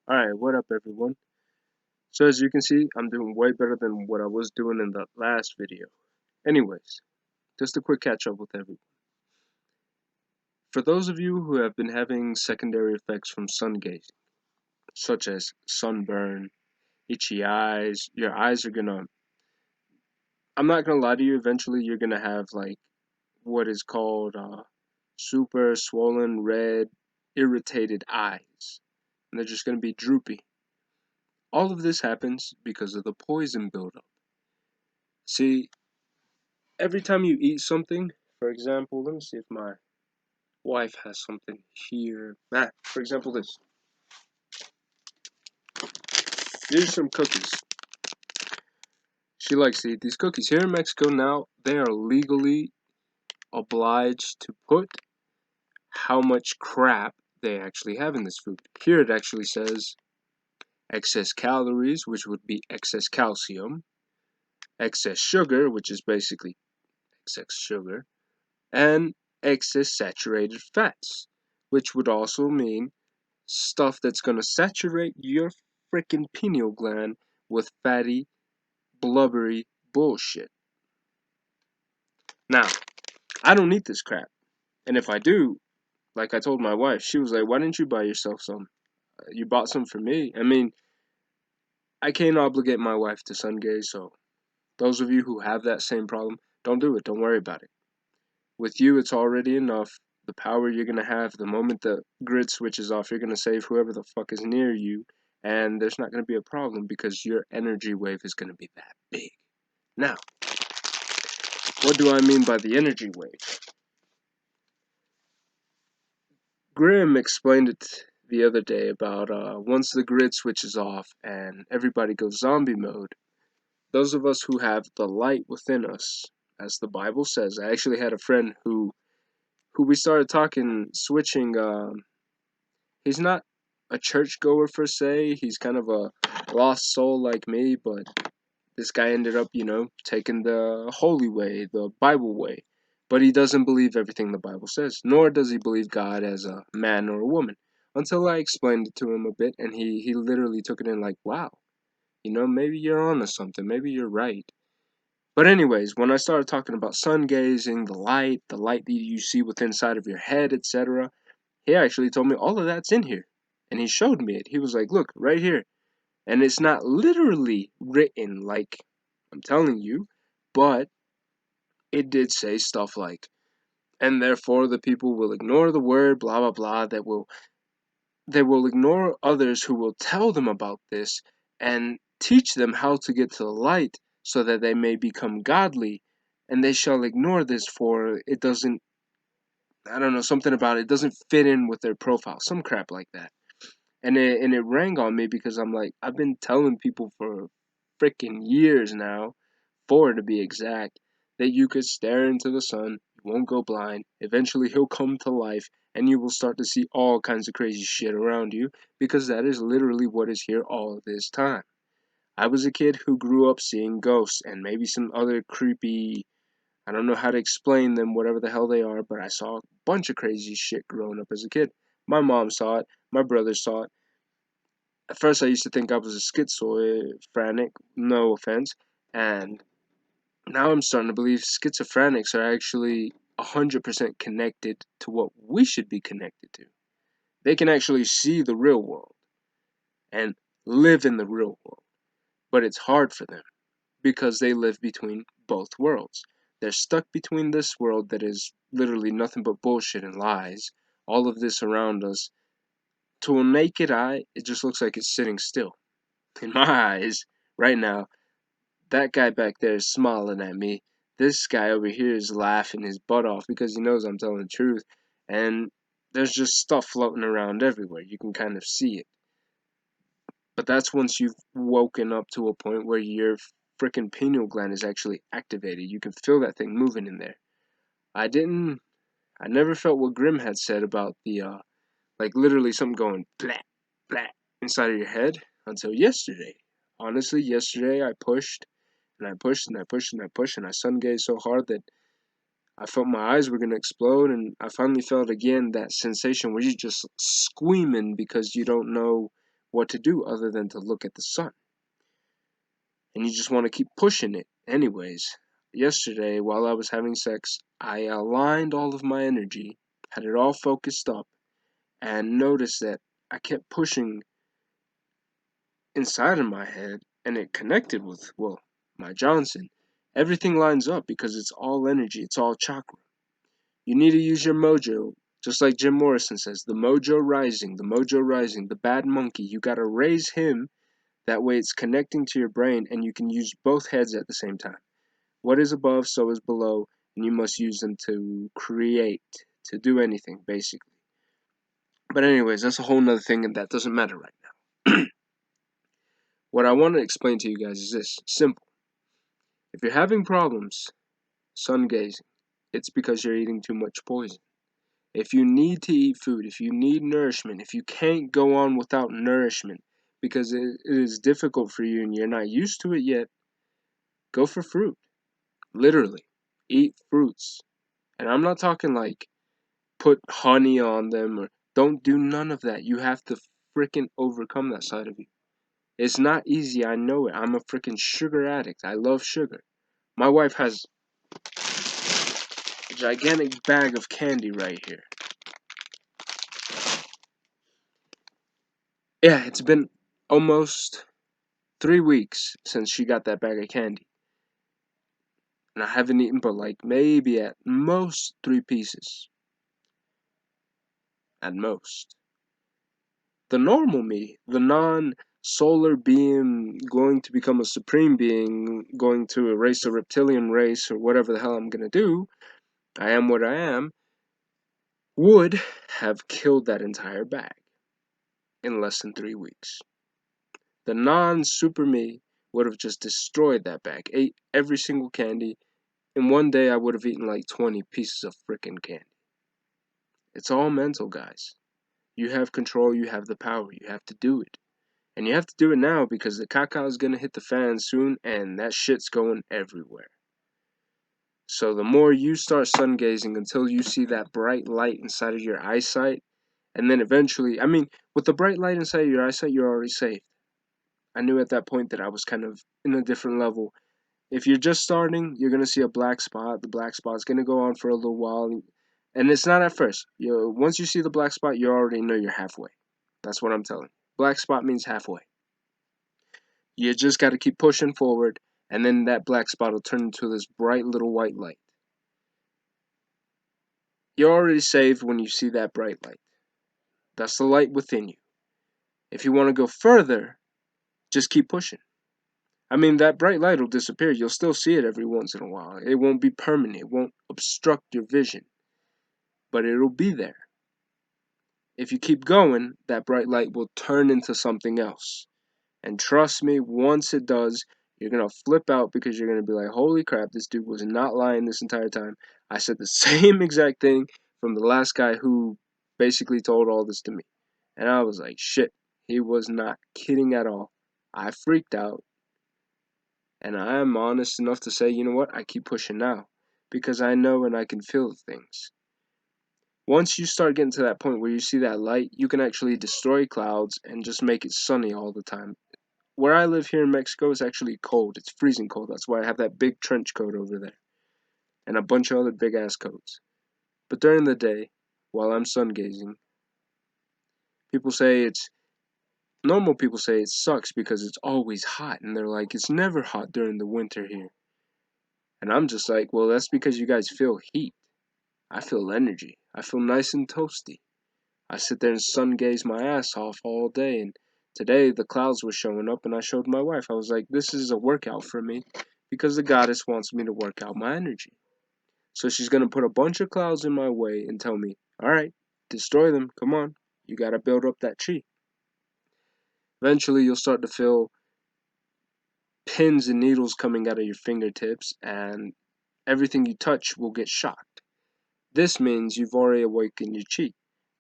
Alright, what up everyone? So as you can see, I'm doing way better than what I was doing in the last video. Anyways, just a quick catch up with everyone. For those of you who have been having secondary effects from sun gazing, such as sunburn, itchy eyes, your eyes are I'm not gonna lie to you, eventually you're gonna have like what is called super swollen, red, irritated eyes. And they're just gonna be droopy. All of this happens because of the poison buildup. See, every time you eat something, for example, let me see if my wife has something here. For example, this. These are some cookies. She likes to eat these cookies. Here in Mexico now, they are legally obliged to put how much crap they actually have in this food. Here it actually says excess calories, which would be excess calcium, excess sugar, which is basically excess sugar, and excess saturated fats, which would also mean stuff that's gonna saturate your freaking pineal gland with fatty, blubbery bullshit. Now, I don't eat this crap, and if I do, like I told my wife, she was like, "Why didn't you buy yourself some? You bought some for me." I mean, I can't obligate my wife to sun gaze, so those of you who have that same problem, don't do it. Don't worry about it. With you, it's already enough. The power you're gonna have the moment the grid switches off, you're gonna save whoever the fuck is near you, and there's not gonna be a problem because your energy wave is gonna be that big. Now, what do I mean by the energy wave? Grimm explained it the other day about once the grid switches off and everybody goes zombie mode, those of us who have the light within us, as the Bible says. I actually had a friend who we started talking, switching. He's not a churchgoer per se. He's kind of a lost soul like me, but this guy ended up, taking the holy way, the Bible way. But he doesn't believe everything the Bible says, nor does he believe God as a man or a woman. Until I explained it to him a bit, and he literally took it in like, wow, maybe you're onto something, maybe you're right. But anyways, when I started talking about sun gazing, the light that you see within inside of your head, etc., he actually told me all of that's in here. And he showed me it. He was like, look, right here. And it's not literally written like I'm telling you, but it did say stuff like, and therefore the people will ignore the word, blah blah blah, they will ignore others who will tell them about this and teach them how to get to the light so that they may become godly, and they shall ignore this, for it doesn't, I don't know, something about it doesn't fit in with their profile, some crap like that. And it rang on me because I'm like, I've been telling people for freaking years now, 4 to be exact, that you could stare into the sun, you won't go blind, eventually he'll come to life, and you will start to see all kinds of crazy shit around you, because that is literally what is here all this time. I was a kid who grew up seeing ghosts and maybe some other creepy, I don't know how to explain them, whatever the hell they are, but I saw a bunch of crazy shit growing up as a kid. My mom saw it, my brother saw it. At first I used to think I was a schizophrenic, no offense, and now I'm starting to believe schizophrenics are actually 100% connected to what we should be connected to. They can actually see the real world and live in the real world, but it's hard for them because they live between both worlds. They're stuck between this world that is literally nothing but bullshit and lies, all of this around us. To a naked eye, it just looks like it's sitting still. In my eyes, right now, that guy back there is smiling at me. This guy over here is laughing his butt off because he knows I'm telling the truth. And there's just stuff floating around everywhere. You can kind of see it. But that's once you've woken up to a point where your freaking pineal gland is actually activated. You can feel that thing moving in there. I didn't, I never felt what Grim had said about the, like literally something going blah, blah inside of your head until yesterday. Honestly, yesterday I pushed and I pushed and I pushed and I pushed and I sun gazed so hard that I felt my eyes were gonna explode, and I finally felt again that sensation where you're just screaming because you don't know what to do other than to look at the sun. And you just want to keep pushing it. Anyways, yesterday, while I was having sex, I aligned all of my energy, had it all focused up, and noticed that I kept pushing inside of my head, and it connected with, well, my Johnson. Everything lines up because it's all energy, it's all chakra. You need to use your mojo, just like Jim Morrison says, the mojo rising, the bad monkey. You gotta raise him, that way it's connecting to your brain, and you can use both heads at the same time. What is above, so is below, and you must use them to create, to do anything, basically. But anyways, that's a whole nother thing, and that doesn't matter right now. What I want to explain to you guys is this, simple. If you're having problems sun gazing, it's because you're eating too much poison. If you need to eat food, if you need nourishment, if you can't go on without nourishment because it is difficult for you and you're not used to it yet, go for fruit. Literally, eat fruits. And I'm not talking like put honey on them or don't do none of that. You have to freaking overcome that side of you. It's not easy, I know it. I'm a freaking sugar addict. I love sugar. My wife has a gigantic bag of candy right here. Yeah, it's been almost 3 weeks since she got that bag of candy. And I haven't eaten but like maybe at most 3 pieces. At most. The normal me, the non-solar being going to become a supreme being, going to erase a reptilian race or whatever the hell I'm gonna do, I am what I am, would have killed that entire bag in less than 3 weeks. The non-super me would have just destroyed that bag, ate every single candy. In one day, I would have eaten like 20 pieces of frickin' candy. It's all mental, guys. You have control, you have the power, you have to do it. And you have to do it now because the caca is gonna hit the fan soon and that shit's going everywhere. So the more you start sun gazing until you see that bright light inside of your eyesight, and then eventually, I mean, with the bright light inside of your eyesight, you're already safe. I knew at that point that I was kind of in a different level. If you're just starting, you're gonna see a black spot. The black spot's gonna go on for a little while, and it's not at first. Once you see the black spot, you already know you're halfway. That's what I'm telling you. Black spot means halfway. You just got to keep pushing forward, and then that black spot will turn into this bright little white light. You're already saved when you see that bright light. That's the light within you. If you want to go further, just keep pushing. I mean, that bright light will disappear. You'll still see it every once in a while. It won't be permanent. It won't obstruct your vision. But it'll be there. If you keep going, that bright light will turn into something else. And trust me, once it does, you're going to flip out because you're going to be like, holy crap, this dude was not lying this entire time. I said the same exact thing from the last guy who basically told all this to me. And I was like, shit, he was not kidding at all. I freaked out. And I am honest enough to say, you know what, I keep pushing now. Because I know and I can feel things. Once you start getting to that point where you see that light, you can actually destroy clouds and just make it sunny all the time. Where I live here in Mexico, it's actually cold. It's freezing cold. That's why I have that big trench coat over there. And a bunch of other big ass coats. But during the day, while I'm sun gazing, normal people say it sucks because it's always hot. And they're like, it's never hot during the winter here. And I'm just like, well, that's because you guys feel heat. I feel energy. I feel nice and toasty. I sit there and sun gaze my ass off all day, and today the clouds were showing up, and I showed my wife. I was like, this is a workout for me because the goddess wants me to work out my energy. So she's going to put a bunch of clouds in my way and tell me, all right, destroy them. Come on. You got to build up that chi. Eventually, you'll start to feel pins and needles coming out of your fingertips, and everything you touch will get shocked. This means you've already awakened your chi.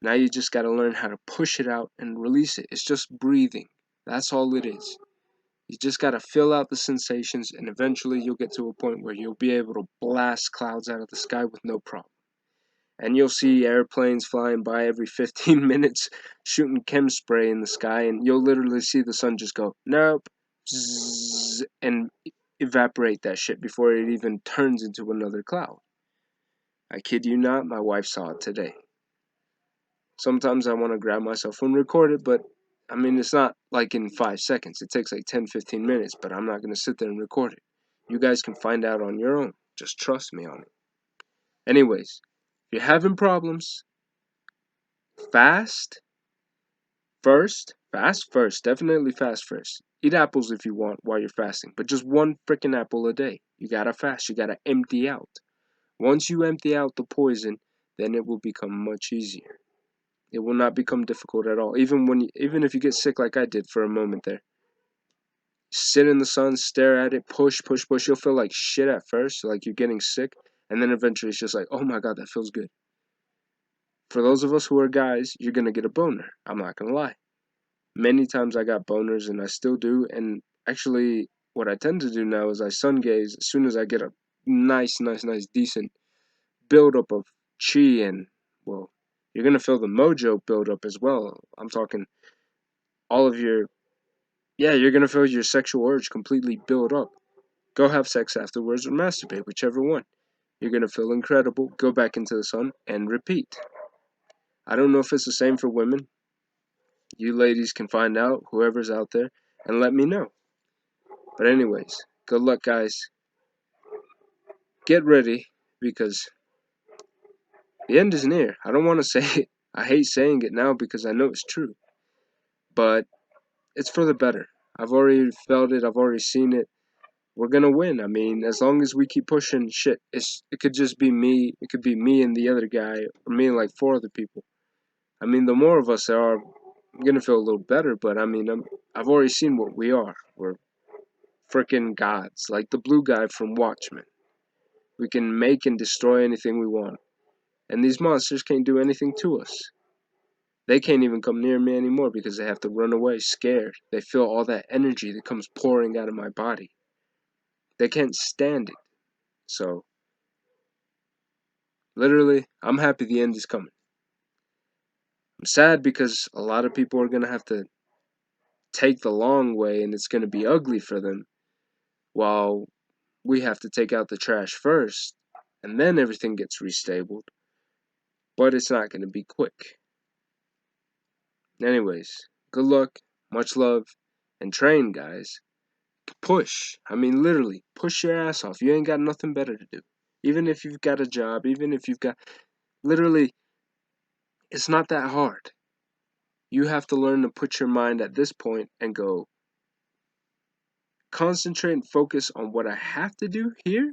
Now you just got to learn how to push it out and release it. It's just breathing. That's all it is. You just got to fill out the sensations, and eventually you'll get to a point where you'll be able to blast clouds out of the sky with no problem. and you'll see airplanes flying by every 15 minutes shooting chem spray in the sky, and you'll literally see the sun just go nope, zzz, and evaporate that shit before it even turns into another cloud. I kid you not, my wife saw it today. Sometimes I want to grab myself and record it, but I mean, it's not like in 5 seconds. It takes like 10, 15 minutes, but I'm not going to sit there and record it. You guys can find out on your own. Just trust me on it. Anyways, if you're having problems, fast first, definitely fast first. Eat apples if you want while you're fasting, but just one freaking apple a day. You gotta fast, you gotta empty out. Once you empty out the poison, then it will become much easier. It will not become difficult at all. Even if you get sick like I did for a moment there. Sit in the sun, stare at it, push, push, push. You'll feel like shit at first, like you're getting sick, and then eventually it's just like, oh my god, that feels good. For those of us who are guys, you're gonna get a boner. I'm not gonna lie. Many times I got boners and I still do, and actually what I tend to do now is I sun gaze as soon as I get a nice, decent buildup of chi, and well, you're gonna feel the mojo build up as well. I'm talking all of your, yeah, you're gonna feel your sexual urge completely build up. Go have sex afterwards or masturbate, whichever one. You're gonna feel incredible, go back into the sun, and repeat. I don't know if it's the same for women. You ladies can find out, whoever's out there, and let me know. But anyways, good luck guys. Get ready, because the end is near. I don't want to say it. I hate saying it now because I know it's true. But it's for the better. I've already felt it, I've already seen it. We're gonna win. I mean, as long as we keep pushing shit, it could just be me. It could be me and the other guy, or me and like 4 other people. I mean, the more of us there are, I'm gonna feel a little better. But I mean, I've already seen what we are. We're freaking gods, like the blue guy from Watchmen. We can make and destroy anything we want, and these monsters can't do anything to us. They can't even come near me anymore because they have to run away scared. They feel all that energy that comes pouring out of my body. They can't stand it. So, literally, I'm happy the end is coming. I'm sad because a lot of people are going to have to take the long way and it's going to be ugly for them, while we have to take out the trash first and then everything gets restabled. But it's not going to be quick. Anyways, good luck, much love, and train, guys. Push. I mean, literally, push your ass off. You ain't got nothing better to do. Even if you've got a job, even if you've got. Literally, it's not that hard. You have to learn to put your mind at this point and go, concentrate and focus on what I have to do here,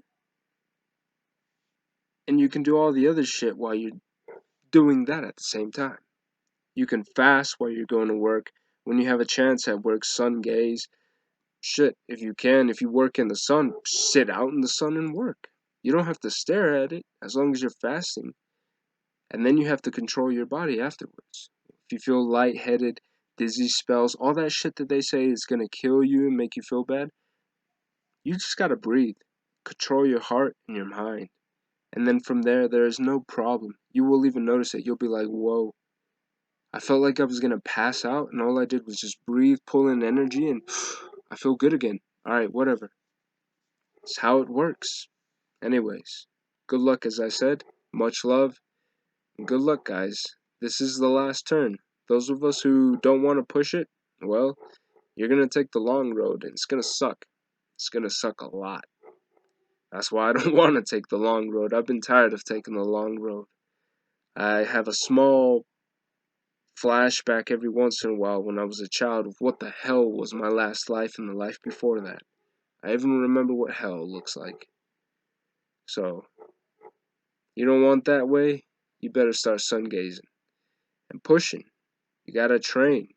and you can do all the other shit while you're doing that at the same time. You can fast while you're going to work. When you have a chance at work, sun gaze. Shit, if you can, if you work in the sun, sit out in the sun and work. You don't have to stare at it as long as you're fasting. And then you have to control your body afterwards. If you feel lightheaded, dizzy spells, all that shit that they say is gonna kill you and make you feel bad, you just gotta breathe. Control your heart and your mind. And then from there is no problem. You will even notice it. You'll be like, whoa. I felt like I was gonna pass out, and all I did was just breathe, pull in energy, and I feel good again. Alright, whatever. It's how it works. Anyways, good luck, as I said. Much love. And good luck, guys. This is the last turn. Those of us who don't want to push it, well, you're going to take the long road, and it's going to suck. It's going to suck a lot. That's why I don't want to take the long road. I've been tired of taking the long road. I have a small flashback every once in a while when I was a child of what the hell was my last life and the life before that. I even remember what hell looks like. So, you don't want that way? You better start sun gazing and pushing. You gotta train.